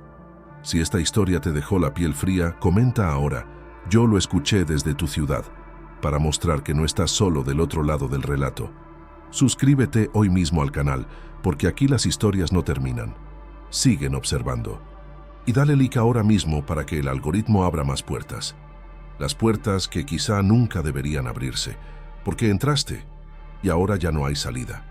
Si esta historia te dejó la piel fría, comenta ahora, yo lo escuché desde tu ciudad, para mostrar que no estás solo del otro lado del relato. Suscríbete hoy mismo al canal, porque aquí las historias no terminan. Siguen observando. Y dale like ahora mismo para que el algoritmo abra más puertas. Las puertas que quizá nunca deberían abrirse, porque entraste y ahora ya no hay salida.